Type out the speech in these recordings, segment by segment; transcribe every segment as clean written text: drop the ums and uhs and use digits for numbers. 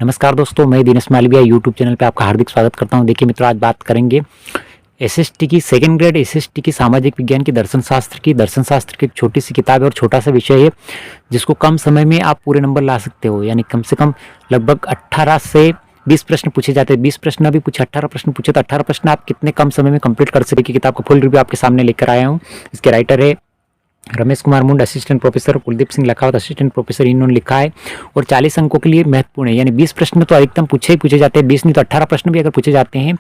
नमस्कार दोस्तों, मैं दिनेश मालविया यूट्यूब चैनल पे आपका हार्दिक स्वागत करता हूं। देखिए मित्रों, आज बात करेंगे एसएसटी की सेकंड ग्रेड एसएसटी की सामाजिक विज्ञान की दर्शन शास्त्र की एक छोटी सी किताब है और छोटा सा विषय है जिसको कम समय में आप पूरे नंबर ला सकते हो। यानी कम से कम लगभग 18 से 20 प्रश्न पूछे जाते हैं। 20 प्रश्न अभी पूछे, 18 प्रश्न पूछे तो 18 प्रश्न आप कितने कम समय में कंप्लीट कर सके। किताब का फुल रिव्यू आपके सामने लेकर आया हूँ। इसके राइटर है रमेश कुमार मुंड, assistant professor Kuldeep Singh Lakhawat, assistant professor इन्होंने लिखा है और 40 अंकों के लिए महत्वपूर्ण है। यानी 20 प्रश्न तो अधिकतम पूछे जाते हैं, 20 नहीं तो 18 प्रश्न भी अगर पूछे जाते हैं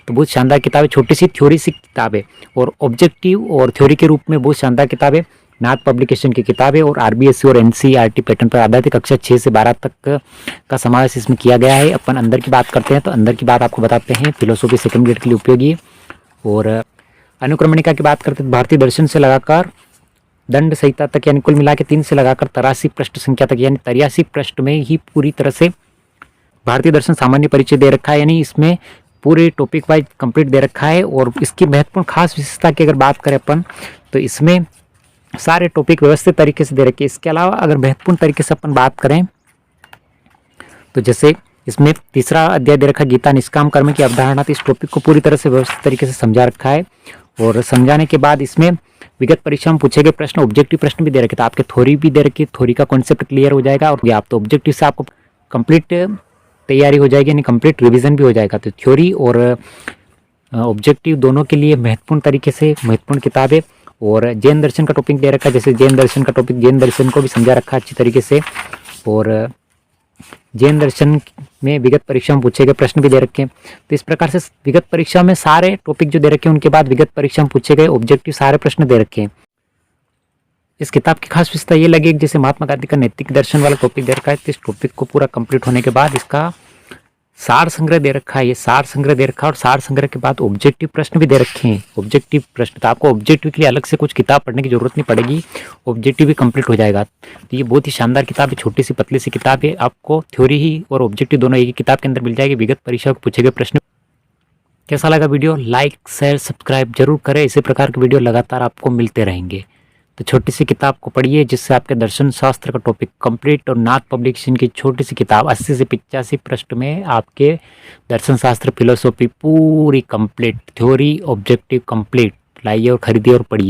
तो बहुत शानदार किताब है। छोटी सी थ्योरी सी किताब है और ऑब्जेक्टिव और थ्योरी के रूप में बहुत शानदार किताब है। नाथ पब्लिकेशन की किताब है और आरबीएससी और एनसीईआरटी पैटर्न पर आधारित कक्षा 6 से 12 तक का समावेश इसमें किया गया है। अपन अंदर की बात करते हैं तो अंदर की बात आपको बताते हैं। फिलोसॉफी सेकंड ग्रेड के लिए उपयोगी है। और अनुक्रमणिका की बात करते हैं, भारतीय दर्शन से लगाकर दंड संहिता तक यानी कुल मिला के 3 से लगाकर 83 पृष्ठ संख्या तक यानी 83 पृष्ठ में ही पूरी तरह से भारतीय दर्शन सामान्य परिचय दे रखा है। यानी इसमें पूरे टॉपिक वाइज कंप्लीट दे रखा है। और इसकी महत्वपूर्ण खास विशेषता की अगर बात करें अपन तो इसमें सारे टॉपिक व्यवस्थित तरीके से दे रखे। इसके अलावा अगर महत्वपूर्ण तरीके से अपन बात करें तो जैसे इसमें तीसरा अध्याय दे रखा है गीता निष्काम कर्म की अवधारणा। तो इस टॉपिक को पूरी तरह से व्यवस्थित तरीके से समझा रखा है। और समझाने के बाद इसमें विगत परीक्षा में पूछे गए प्रश्न, ऑब्जेक्टिव प्रश्न भी दे रखे थे। आपके थ्योरी भी दे रखी, थ्योरी का कॉन्सेप्ट क्लियर हो जाएगा और आप तो ऑब्जेक्टिव से आपको कंप्लीट तैयारी हो जाएगी, यानी कंप्लीट रिवीजन भी हो जाएगा। तो थ्योरी और ऑब्जेक्टिव दोनों के लिए महत्वपूर्ण तरीके से महत्वपूर्ण किताब है। और जैन दर्शन का टॉपिक दे रखा है, जैसे जैन दर्शन का टॉपिक, जैन दर्शन को भी समझा रखा है अच्छी तरीके से। और जैन दर्शन में विगत परीक्षा में पूछे गए प्रश्न भी दे रखे हैं। तो इस प्रकार से विगत परीक्षा में सारे टॉपिक जो दे रखे हैं उनके बाद विगत परीक्षा में पूछे गए ऑब्जेक्टिव सारे प्रश्न दे रखे हैं। इस किताब की खास विशेषता ये लगी जैसे महात्मा गांधी का नैतिक दर्शन वाला टॉपिक दे रखा है। तो इस टॉपिक को पूरा कंप्लीट होने के बाद इसका सार संग्रह दे रखा है। ये सार संग्रह दे रखा है और सार संग्रह के बाद ऑब्जेक्टिव प्रश्न भी दे रखे हैं। ऑब्जेक्टिव प्रश्न तो आपको ऑब्जेक्टिव के लिए अलग से कुछ किताब पढ़ने की जरूरत नहीं पड़ेगी, ऑब्जेक्टिव भी कंप्लीट हो जाएगा। तो ये बहुत ही शानदार किताब है, छोटी सी पतली सी किताब है। आपको थ्योरी ही और ऑब्जेक्टिव दोनों एक ही किताब के अंदर मिल जाएगी। विगत परीक्षा को पूछे गए प्रश्न। कैसा लगा वीडियो? लाइक शेयर सब्सक्राइब जरूर करें। इसी प्रकार के वीडियो लगातार आपको मिलते रहेंगे। तो छोटी सी किताब को पढ़िए जिससे आपके दर्शन शास्त्र का टॉपिक कंप्लीट। और नाथ पब्लिकेशन की छोटी सी किताब 80 से 85 पृष्ठ में आपके दर्शन शास्त्र फिलोसॉफी पूरी कंप्लीट, थ्योरी ऑब्जेक्टिव कंप्लीट। लाइए और खरीदिए और पढ़िए।